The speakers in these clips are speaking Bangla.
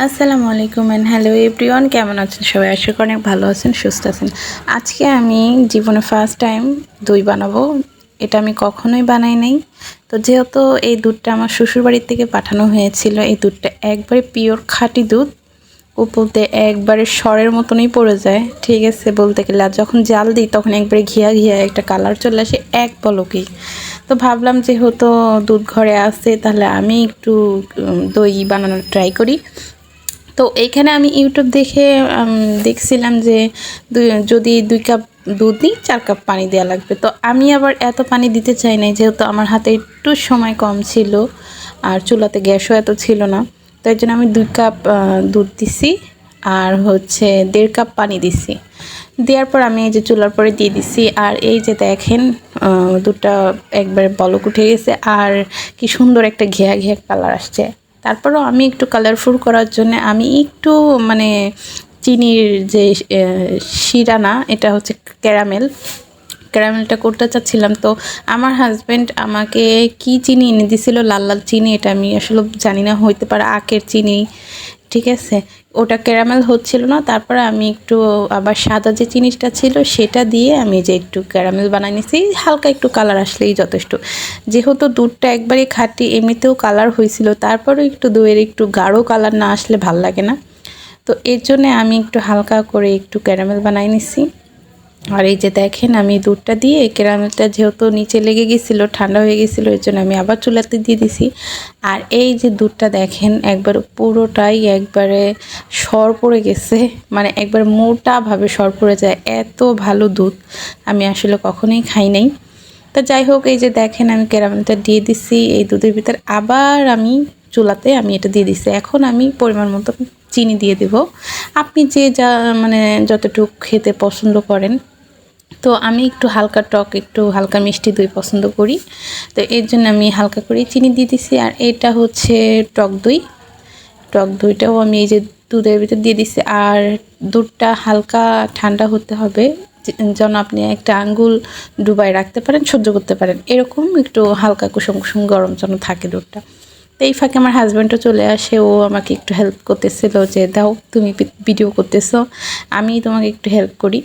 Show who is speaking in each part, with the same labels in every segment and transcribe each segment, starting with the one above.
Speaker 1: আসসালামু আলাইকুম এন্ড হ্যালো এভরিওয়ান, কেমন আছেন সবাই? আশা করি অনেক ভালো আছেন, সুস্থ আছেন। আজকে আমি জীবনে ফার্স্ট টাইম দই বানাবো। এটা আমি কখনোই বানাই নাই। তো যেহেতু এই দুধটা আমার শ্বশুরবাড়ির থেকে পাঠানো হয়েছিল, এই দুধটা একবারে পিওর খাঁটি দুধ, উপরতে একবারে সরের মতনই পড়ে যায়, ঠিক আছে বলতে গেলে। আর যখন জাল দিই তখন একবারে ঘিয়া ঘিয়া একটা কালার চলে আসে এক পলকেই। তো ভাবলাম যেহেতু দুধ ঘরে আছে, তাহলে আমি একটু দই বানানোর ট্রাই করি। তো এইখানে আমি ইউটিউব দেখে দেখছিলাম যে যদি 2 কাপ দুধ দিই 4 কাপ পানি দেওয়া লাগবে। তো আমি আবার এত পানি দিতে চাই নাই, যেহেতু আমার হাতে একটু সময় কম ছিল আর চুলাতে গ্যাসও এত ছিল না। তো এর জন্য আমি 2 কাপ দুধ দিছি আর হচ্ছে 1.5 কাপ পানি দিছি। দেওয়ার পর আমি এই যে চুলার পরে দিয়ে দিছি। আর এই যে দেখেন দুধটা একবারে বলক উঠে গেছে আর কি সুন্দর একটা ঘিয়া ঘিয়া কালার আসছে। তারপরেও আমি একটু কালারফুল করার জন্য আমি একটু মানে চিনির যে শিরা না, এটা হচ্ছে ক্যারামেলটা করতে চাচ্ছিলাম। তো আমার হাজব্যান্ড আমাকে কি চিনি এনে দিছিল, লাল লাল চিনি, এটা আমি আসলে জানি না, হইতে পারে আখের চিনি, ঠিক আছে। ওটা ক্যারামেল হচ্ছিল না, তারপরে আমি একটু আবার সাদা যে জিনিসটা ছিল সেটা দিয়ে আমি যে একটু ক্যারামেল বানাই নিছি। হালকা একটু কালার আসলেই যথেষ্ট, যেহেতু দুধটা একবারে খাঁটি, এমনিতেও কালার হয়েছিল, তারপরেও একটু দইয়ের একটু গাঢ় কালার না আসলে ভাল লাগে না। তো এর জন্য আমি একটু হালকা করে একটু ক্যারামেল বানাই নিছি। আর এই যে দেখেন আমি দুধটা দিয়ে ক্যারামেলটা যেহেতু নিচে লেগে গেছিলো, ঠান্ডা হয়ে গেছিলো, এর জন্য আমি আবার চুলাতে দিয়ে দিছি। আর এই যে দুধটা দেখেন একবার পুরোটাই একবারে সর পড়ে গেছে, মানে একবার মোটাভাবে সর পড়ে যায়, এত ভালো দুধ আমি আসলে কখনোই খাই নাই। তো যাই হোক, এই যে দেখেন আমি ক্যারামেলটা দিয়ে দিছি এই দুধের ভিতর, আবার আমি চুলাতে আমি এটা দিয়ে দিছি। এখন আমি পরিমাণ মতো চিনি দিয়ে দেব, আপনি যে যা মানে যতটুকু খেতে পছন্দ করেন। তো আমি একটু হালকা টক, একটু হালকা মিষ্টি দই পছন্দ করি, তো এর জন্য আমি হালকা করে চিনি দিয়ে দিছি। আর এটা হচ্ছে টক দইটাও আমি এই যে দুধের ভিতর দিয়ে দিছি। আর দুধটা হালকা ঠান্ডা হতে হবে, যেন আপনি একটা আঙ্গুল ডুবাই রাখতে পারেন, সহ্য করতে পারেন, এরকম একটু হালকা কুসুম কুসুম গরম যেন থাকে দুধটা। তো এই ফাঁকে আমার হাজব্যান্ডও চলে আসে, ও আমাকে একটু হেল্প করতেছিল যে দাও তুমি ভিডিও করতেছো, আমি তোমাকে একটু হেল্প করি।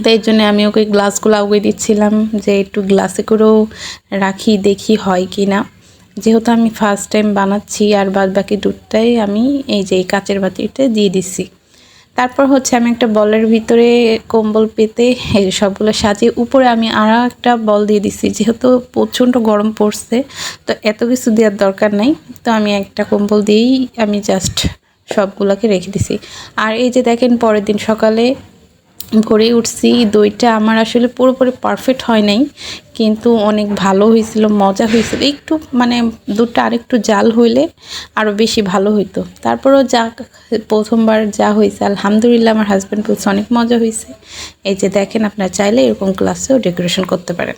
Speaker 1: তো এর জন্য আমি ওকে গ্লাসগুলো আগুয়ে দিচ্ছিলাম যে একটু গ্লাসে করেও রাখি, দেখি হয় কি না, যেহেতু আমি ফার্স্ট টাইম বানাচ্ছি। আর বাদ বাকি দুধটাই আমি এই যে এই কাচের বাটিতে দিয়ে দিছি। তারপর হচ্ছে আমি একটা বলের ভিতরে কম্বল পেতে এই সবগুলো সাজিয়ে উপরে আমি আরও একটা বল দিয়ে দিছি, যেহেতু প্রচণ্ড গরম পড়ছে, তো এত কিছু দেওয়ার দরকার নাই। তো আমি একটা কম্বল দিয়েই আমি জাস্ট সবগুলোকে রেখে দিছি। আর এই যে দেখেন পরের দিন সকালে ভোরে উঠছি, দইটা আমার আসলে পুরোপুরি পারফেক্ট হয় নাই, কিন্তু অনেক ভালো হয়েছিল, মজা হয়েছিল। একটু মানে দুধটা আরেকটু জাল হইলে আরও বেশি ভালো হইতো। তারপরেও যা প্রথমবার যা হয়েছে আলহামদুলিল্লাহ, আমার হাজব্যান্ড বলছে অনেক মজা হয়েছে। এই যে দেখেন, আপনারা চাইলে এরকম গ্লাসেও ডেকোরেশন করতে পারেন।